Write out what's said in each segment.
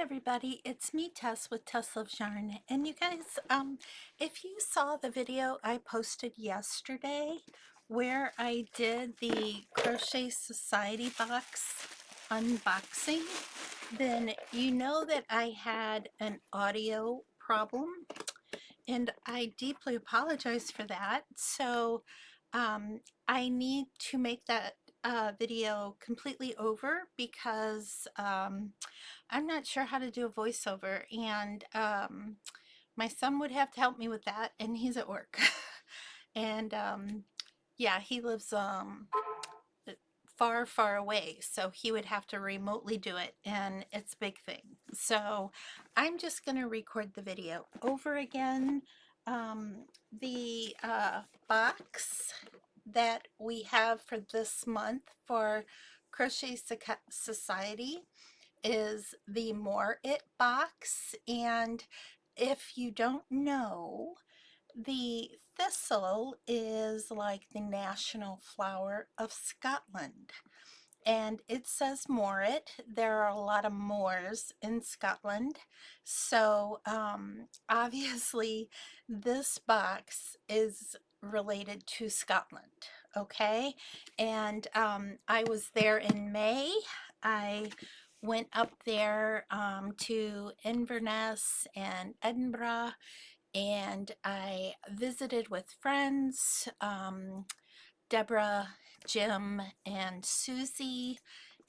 everybody, it's me Tess with Tess Loves Yarn, and you guys, if you saw the video I posted yesterday where I did the Crochet Society Box unboxing, then you know that I had an audio problem, and I deeply apologize for that. So I need to make that video completely over because I'm not sure how to do a voiceover, and my son would have to help me with that, and he's at work. And yeah, he lives far, far away, so he would have to remotely do it, and it's a big thing. So I'm just going to record the video over again. The box that we have for this month for Crochet Society is the More It box, and if you don't know, the thistle is like the national flower of Scotland, and it says More It. There are a lot of moors in Scotland, so obviously this box is related to Scotland, okay? And I was there in May. I went up there to Inverness and Edinburgh, and I visited with friends, Deborah, Jim, and Susie,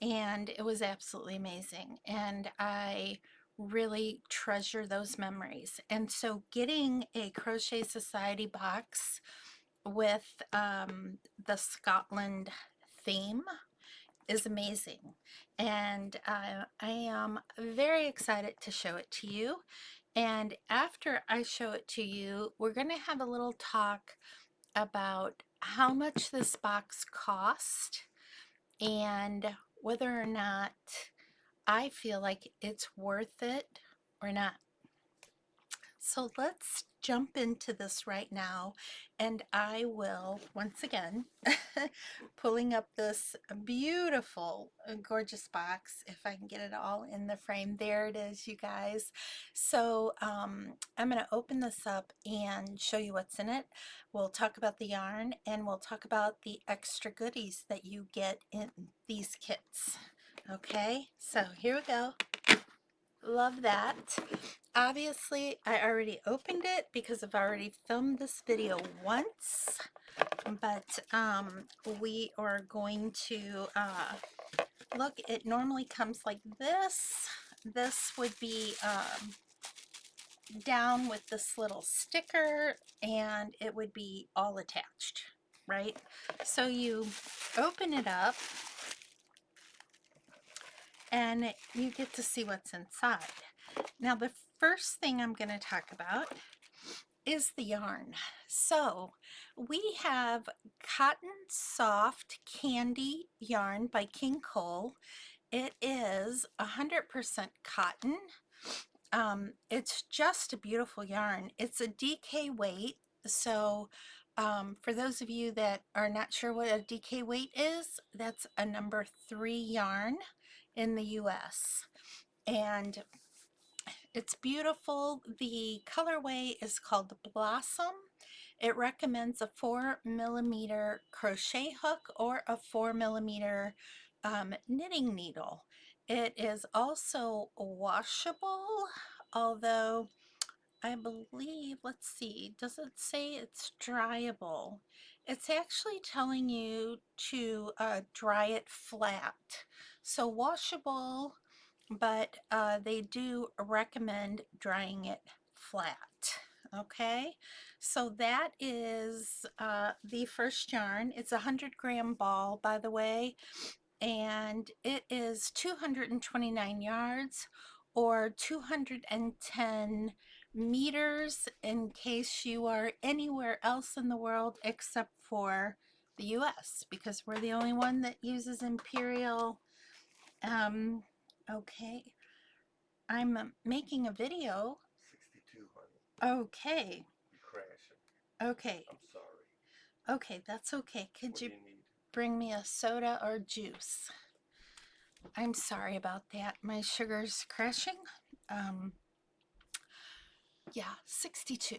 and it was absolutely amazing. And I really treasure those memories. And so getting a Crochet Society box with the Scotland theme is amazing, and I am very excited to show it to you. And after I show it to you, we're going to have a little talk about how much this box cost and whether or not I feel like it's worth it or not. So let's jump into this right now, and I will once again pulling up this beautiful gorgeous box, if I can get it all in the frame. There it is, you guys. So I'm going to open this up and show you what's in it. We'll talk about the yarn, and we'll talk about the extra goodies that you get in these kits. Okay, so here we go. Love that. Obviously, I already opened it because I've already filmed this video once, but we are going to look. It normally comes like this. This would be down with this little sticker, and it would be all attached, right? So you open it up and you get to see what's inside. Now, the first thing I'm going to talk about is the yarn. So we have Cotton Soft Candy yarn by King Cole. It is 100% cotton. It's just a beautiful yarn. It's a DK weight. So for those of you that are not sure what a DK weight is, that's a number 3 yarn in the US. And it's beautiful. The colorway is called Blossom. It recommends a 4mm crochet hook or a 4mm knitting needle. It is also washable, although I believe, let's see, does it say it's dryable? It's actually telling you to dry it flat. So washable, but they do recommend drying it flat. Okay, so that is the first yarn. It's a 100-gram ball, by the way, and it is 229 yards or 210 meters in case you are anywhere else in the world except for the US, because we're the only one that uses imperial. Okay, I'm making a video. 6200. Okay. You're crashing. Okay. I'm sorry. Okay, that's okay. Could you bring me a soda or juice? I'm sorry about that. My sugar's crashing. Yeah, 62.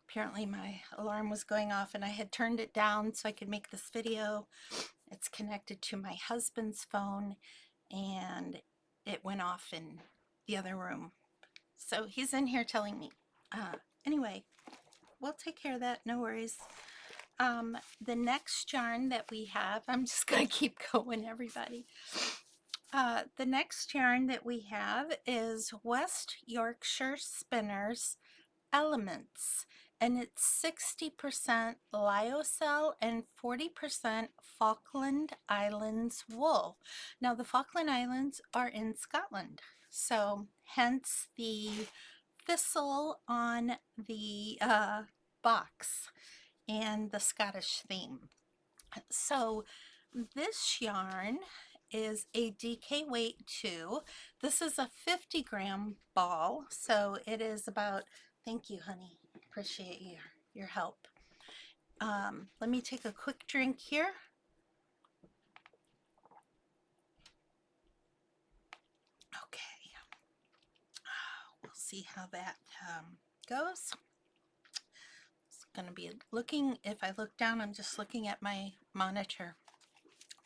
Apparently my alarm was going off and I had turned it down so I could make this video. It's connected to my husband's phone and it went off in the other room. So he's in here telling me. Anyway, we'll take care of that, no worries. The next yarn that we have, I'm just going to keep going, everybody. The next yarn that we have is West Yorkshire Spinners Elements, and it's 60% lyocell and 40% Falkland Islands wool. Now the Falkland Islands are in Scotland, so hence the thistle on the box and the Scottish theme. So this yarn is a DK weight too. This is a 50-gram ball, so it is about, thank you honey, appreciate your help. Let me take a quick drink here. Okay, we'll see how that goes. It's going to be looking, if I look down, I'm just looking at my monitor,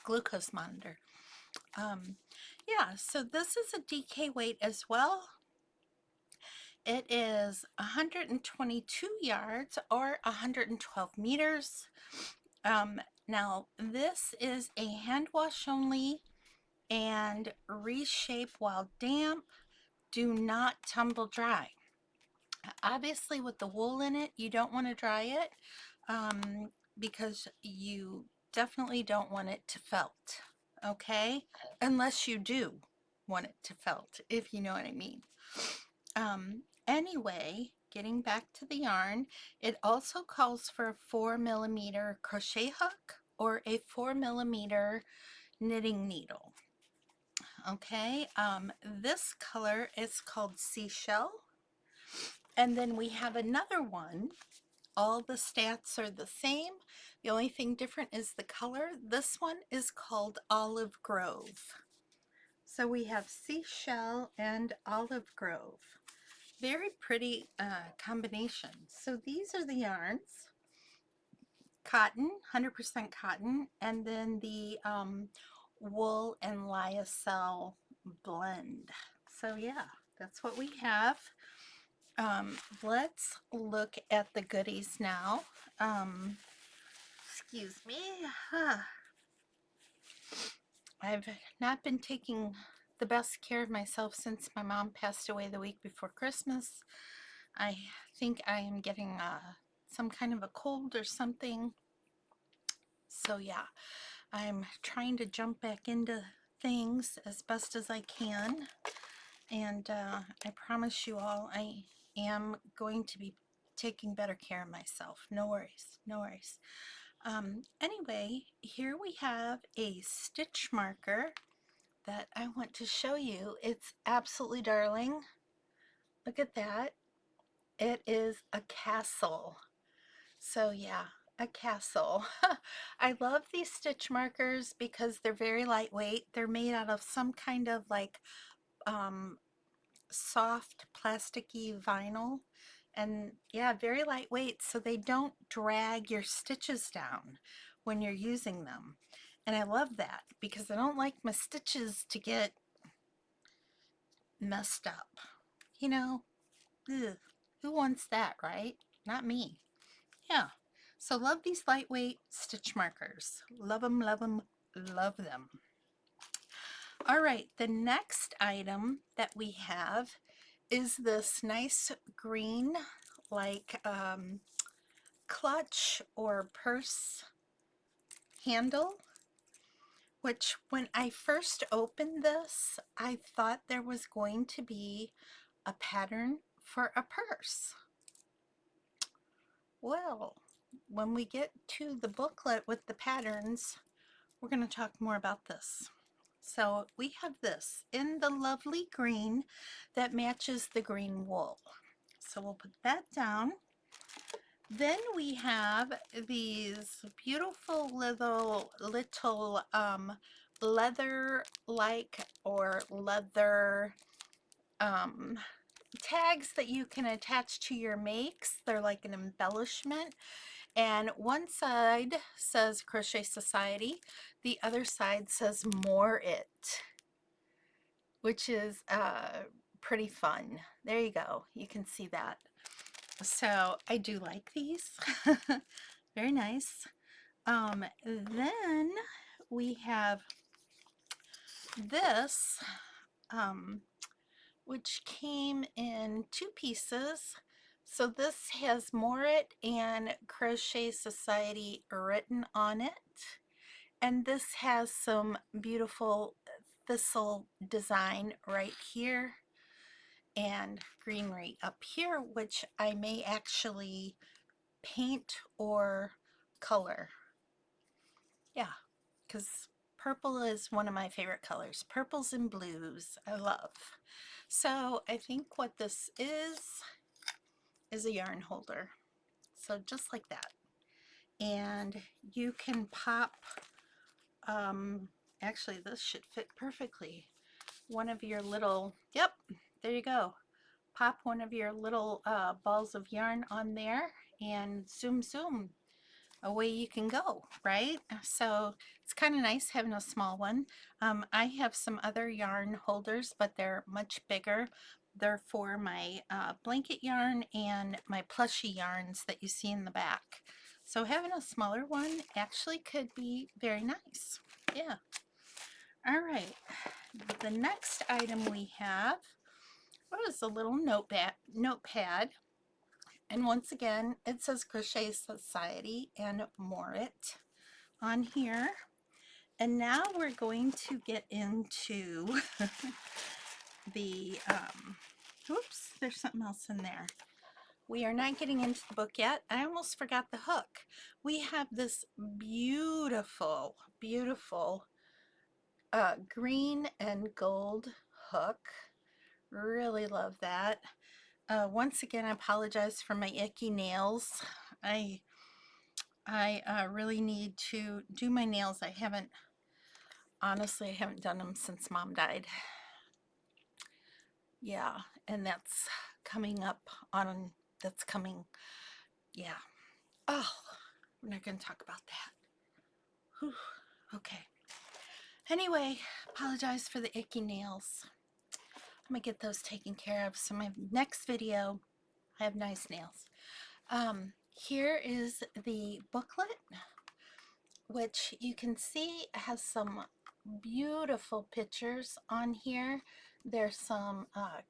glucose monitor. Yeah, so this is a DK weight as well. It is 122 yards or 112 meters. Now this is a hand wash only and reshape while damp. Do not tumble dry. Obviously with the wool in it, you don't want to dry it because you definitely don't want it to felt, okay? Unless you do want it to felt, if you know what I mean. Anyway, getting back to the yarn, it also calls for a 4mm crochet hook or a 4mm knitting needle. Okay, this color is called Seashell. And then we have another one. All the stats are the same. The only thing different is the color. This one is called Olive Grove. So we have Seashell and Olive Grove. Very pretty combination. So these are the yarns. Cotton, 100% cotton, and then the wool and lyocell blend. So yeah, that's what we have. Let's look at the goodies now. Excuse me. I've not been taking the best care of myself since my mom passed away the week before Christmas. I think I am getting some kind of a cold or something. So yeah, I'm trying to jump back into things as best as I can. And I promise you all, I am going to be taking better care of myself. No worries, no worries. Anyway, here we have a stitch marker that I want to show you. It's absolutely darling. Look at that. It is a castle. So yeah, a castle. I love these stitch markers because they're very lightweight. They're made out of some kind of like soft plasticky vinyl, and yeah, very lightweight, so they don't drag your stitches down when you're using them. And I love that because I don't like my stitches to get messed up, you know. Ugh. Who wants that, right? Not me. Yeah, so love these lightweight stitch markers. Love them, love them, love them. All right, the next item that we have is this nice green, like clutch or purse handle, which when I first opened this, I thought there was going to be a pattern for a purse. Well, when we get to the booklet with the patterns, we're going to talk more about this. So we have this in the lovely green that matches the green wool. So we'll put that down. Then we have these beautiful little leather-like or leather tags that you can attach to your makes. They're like an embellishment. And one side says Crochet Society, the other side says More It, which is pretty fun. There you go. You can see that. So I do like these. Very nice. Then we have this, which came in 2 pieces. So this has More It and Crochet Society written on it. And this has some beautiful thistle design right here and greenery up here, which I may actually paint or color. Yeah, because purple is one of my favorite colors. Purples and blues I love. So I think what this is a yarn holder. So just like that. And you can pop, actually this should fit perfectly. One of your little, yep, there you go. Pop one of your little balls of yarn on there and zoom zoom, away you can go, right? So it's kind of nice having a small one. I have some other yarn holders, but they're much bigger. They're for my blanket yarn and my plushie yarns that you see in the back. So having a smaller one actually could be very nice. Yeah. All right. The next item we have is a little notepad. And once again, it says Crochet Society and More It on here. And now we're going to get into the, oops, there's something else in there. We are not getting into the book yet. I almost forgot the hook. We have this beautiful, beautiful green and gold hook. Really love that. Once again, I apologize for my icky nails. I really need to do my nails. Honestly, I haven't done them since Mom died. Yeah, and that's coming up on, yeah. Oh, we're not going to talk about that. Whew. Okay. Anyway, apologize for the icky nails. I'm going to get those taken care of. So my next video, I have nice nails. Here is the booklet, which you can see has some beautiful pictures on here. There's some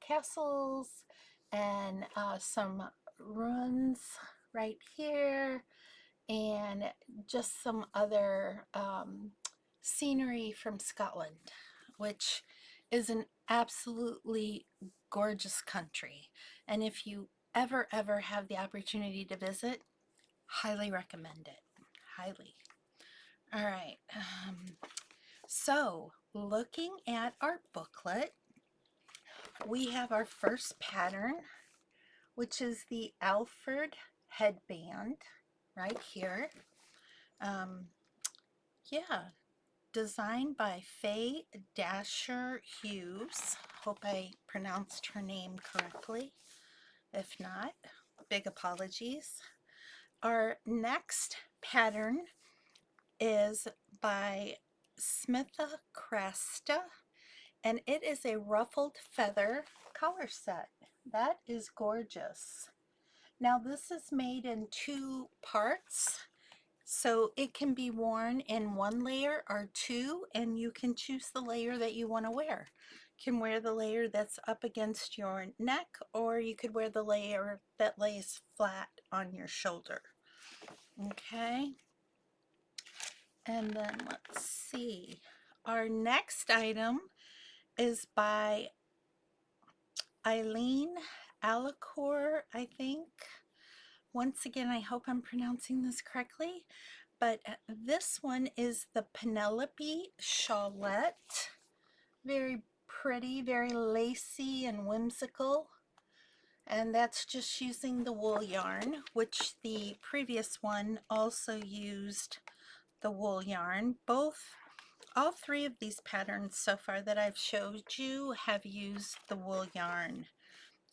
castles and some ruins right here, and just some other scenery from Scotland, which is an absolutely gorgeous country. And if you ever have the opportunity to visit, highly recommend it. Highly. All right. So looking at our booklet, we have our first pattern, which is the Alfred Headband right here. Yeah, designed by Faye Dasher Hughes. Hope I pronounced her name correctly. If not, big apologies. Our next pattern is by Smitha Cresta, and it is a ruffled feather collar set. That is gorgeous. Now this is made in 2 parts, so it can be worn in 1 layer or 2, and you can choose the layer that you want to wear. You can wear the layer that's up against your neck, or you could wear the layer that lays flat on your shoulder. Okay, and then let's see. Our next item is by Eileen Alicour, I think. Once again, I hope I'm pronouncing this correctly, but this one is the Penelope Shawlette. Very pretty, very lacy and whimsical. And that's just using the wool yarn, which the previous one also used the wool yarn. Both all three of these patterns so far that I've showed you have used the wool yarn.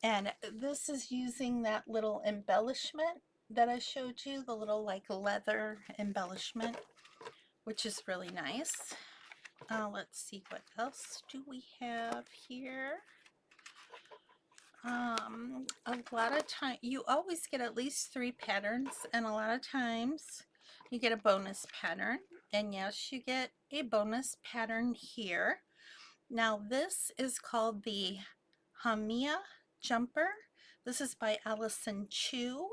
And this is using that little embellishment that I showed you, the little like leather embellishment, which is really nice. Let's see, what else do we have here? A lot of time you always get at least 3 patterns, and a lot of times you get a bonus pattern. And yes, you get a bonus pattern here. Now this is called the Hamia jumper. This is by Allison Chu.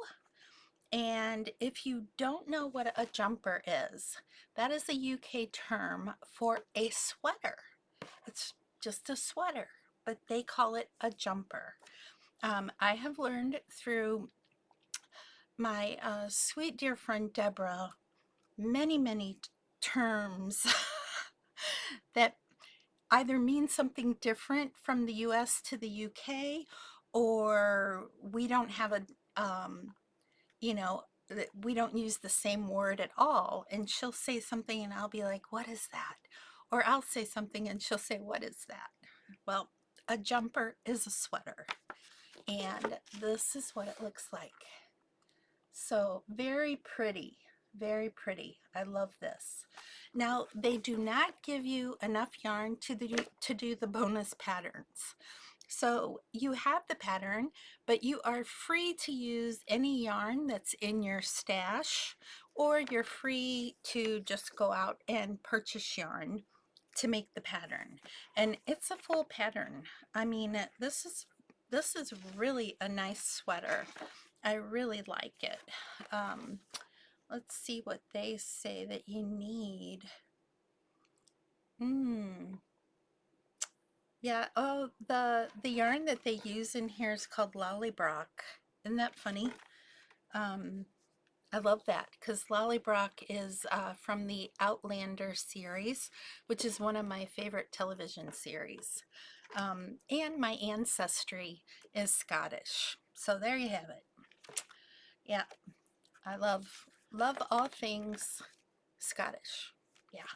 And if you don't know what a jumper is, that is a UK term for a sweater. It's just a sweater, but they call it a jumper. I have learned through my sweet dear friend Deborah many terms that either mean something different from the US to the UK, or we don't have a, you know, we don't use the same word at all. And she'll say something and I'll be like, what is that? Or I'll say something and she'll say, what is that? Well, a jumper is a sweater. And this is what it looks like. So very pretty, very pretty. I love this. Now they do not give you enough yarn to do the bonus patterns. So you have the pattern, but you are free to use any yarn that's in your stash, or you're free to just go out and purchase yarn to make the pattern. And it's a full pattern. I mean, this is really a nice sweater. I really like it. Let's see what they say that you need. Yeah, oh, the yarn that they use in here is called Lollybrock. Isn't that funny? I love that because Lollybrock is from the Outlander series, which is one of my favorite television series. And my ancestry is Scottish. So there you have it. Yeah, I love all things Scottish. Yeah.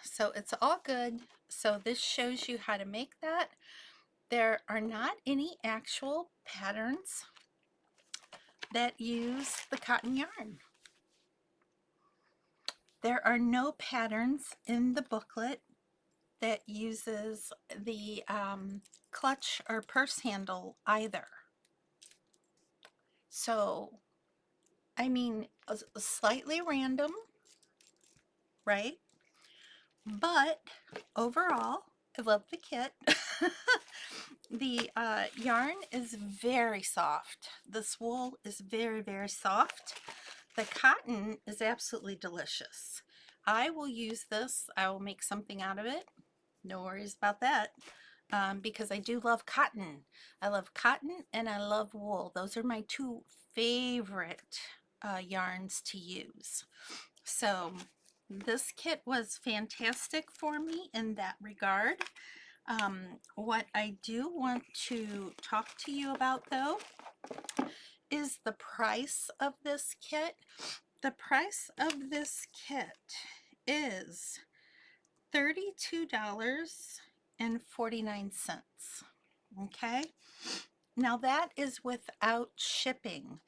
So it's all good. So this shows you how to make that. There are not any actual patterns that use the cotton yarn. There are no patterns in the booklet that uses the clutch or purse handle either. So, I mean, slightly random, right? But overall, I love the kit. The yarn is very soft. This wool is very soft. The cotton is absolutely delicious. I will use this. I will make something out of it. No worries about that. Because I do love cotton. I love cotton and I love wool. Those are my 2 favorite yarns to use. So this kit was fantastic for me in that regard. What I do want to talk to you about though is the price of this kit. The price of this kit is $32.49. Okay, now that is without shipping.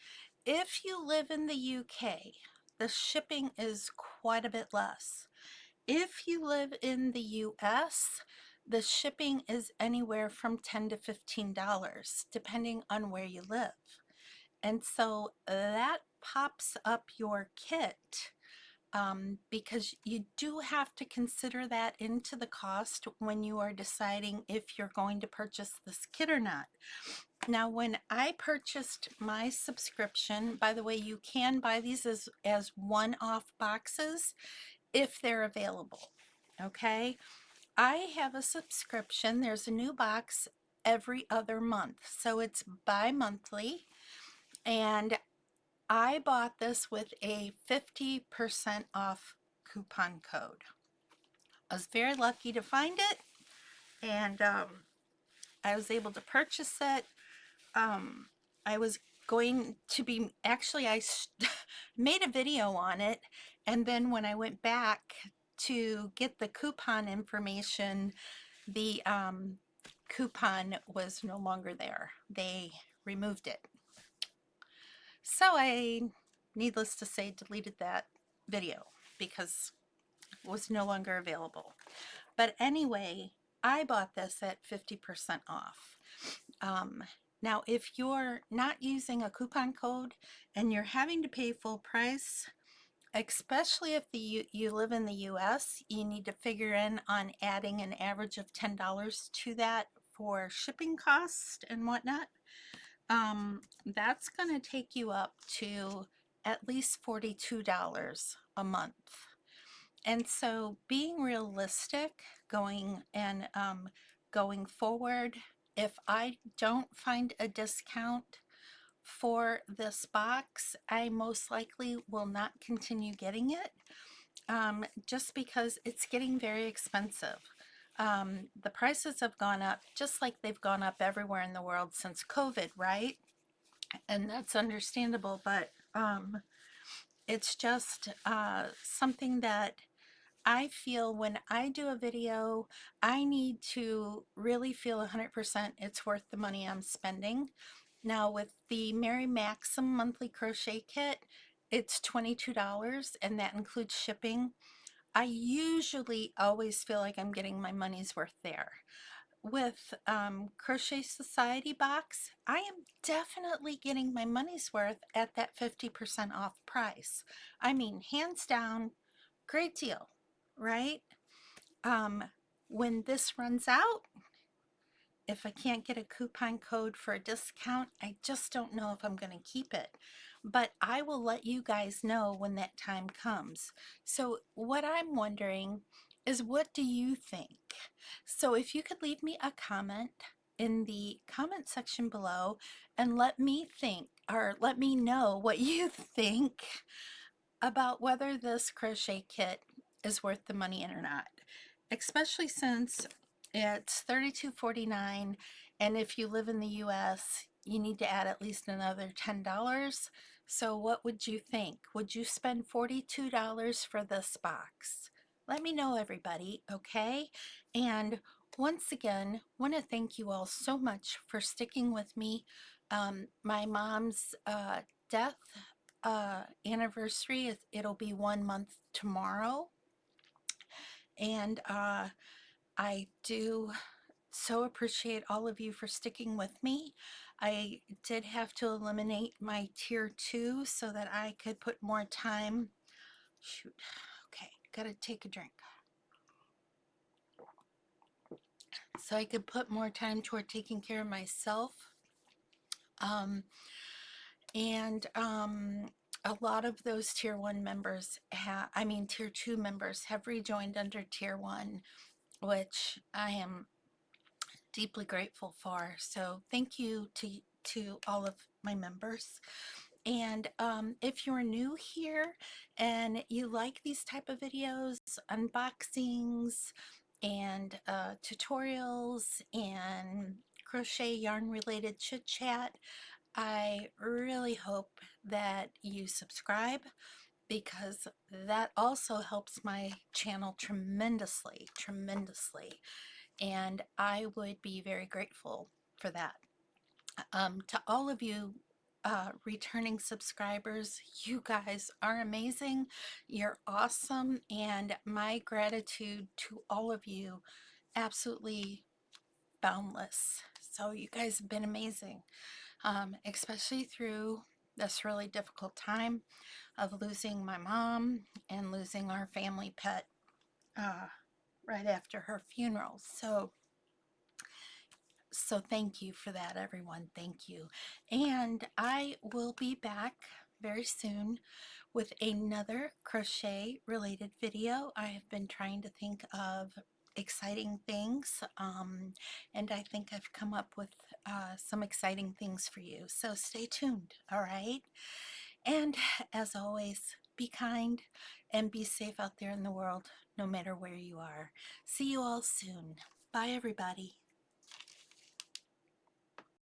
If you live in the UK, the shipping is quite a bit less. If you live in the US, the shipping is anywhere from $10 to $15, depending on where you live. And so that pops up your kit, because you do have to consider that into the cost when you are deciding if you're going to purchase this kit or not. Now, when I purchased my subscription, by the way, you can buy these as one-off boxes if they're available. Okay, I have a subscription. There's a new box every other month, so it's bi-monthly, and I bought this with a 50% off coupon code. I was very lucky to find it, and I was able to purchase it. I was going to be, actually I made a video on it, and then when I went back to get the coupon information, the coupon was no longer there. They removed it. So I, needless to say, deleted that video because it was no longer available. But anyway, I bought this at 50% off. Now, if you're not using a coupon code and you're having to pay full price, especially if you live in the US, you need to figure in on adding an average of $10 to that for shipping costs and whatnot. That's going to take you up to at least $42 a month. And so being realistic going forward, if I don't find a discount for this box, I most likely will not continue getting it, just because it's getting very expensive. The prices have gone up just like they've gone up everywhere in the world since COVID, right? And that's understandable, but it's just something that I feel when I do a video, I need to really feel 100% it's worth the money I'm spending. Now with the Merry Maxim monthly crochet kit, it's $22 and that includes shipping. I usually always feel like I'm getting my money's worth there. With Crochet Society Box, I am definitely getting my money's worth at that 50% off price. I mean, hands down, great deal, right? When this runs out, if I can't get a coupon code for a discount, I just don't know if I'm going to keep it. But I will let you guys know when that time comes. So what I'm wondering is, what do you think? So if you could leave me a comment in the comment section below and let me think, or let me know what you think about whether this crochet kit is worth the money or not, especially since it's $32.49, and if you live in the US, you need to add at least another $10. So what would you think? Would you spend $42 for this box? Let me know, everybody, okay? And once again, want to thank you all so much for sticking with me. My mom's death anniversary, it'll be 1 month tomorrow, and I do so appreciate all of you for sticking with me. I did have to eliminate my tier 2 so that I could put more time. Shoot, okay, gotta take a drink. So I could put more time toward taking care of myself. A lot of those tier 1 members tier 2 members have rejoined under tier 1, which I am deeply grateful for. So thank you to all of my members. And if you're new here and you like these type of videos, unboxings and tutorials and crochet yarn related chit chat, I really hope that you subscribe, because that also helps my channel tremendously, and I would be very grateful for that. To all of you returning subscribers, you guys are amazing, you're awesome, and my gratitude to all of you absolutely boundless. So you guys have been amazing, especially through this really difficult time of losing my mom and losing our family pet right after her funeral. So thank you for that, everyone. Thank you. And I will be back very soon with another crochet related video. I have been trying to think of exciting things, and I think I've come up with some exciting things for you. So stay tuned, all right? And as always, be kind and be safe out there in the world, no matter where you are. See you all soon. Bye, everybody.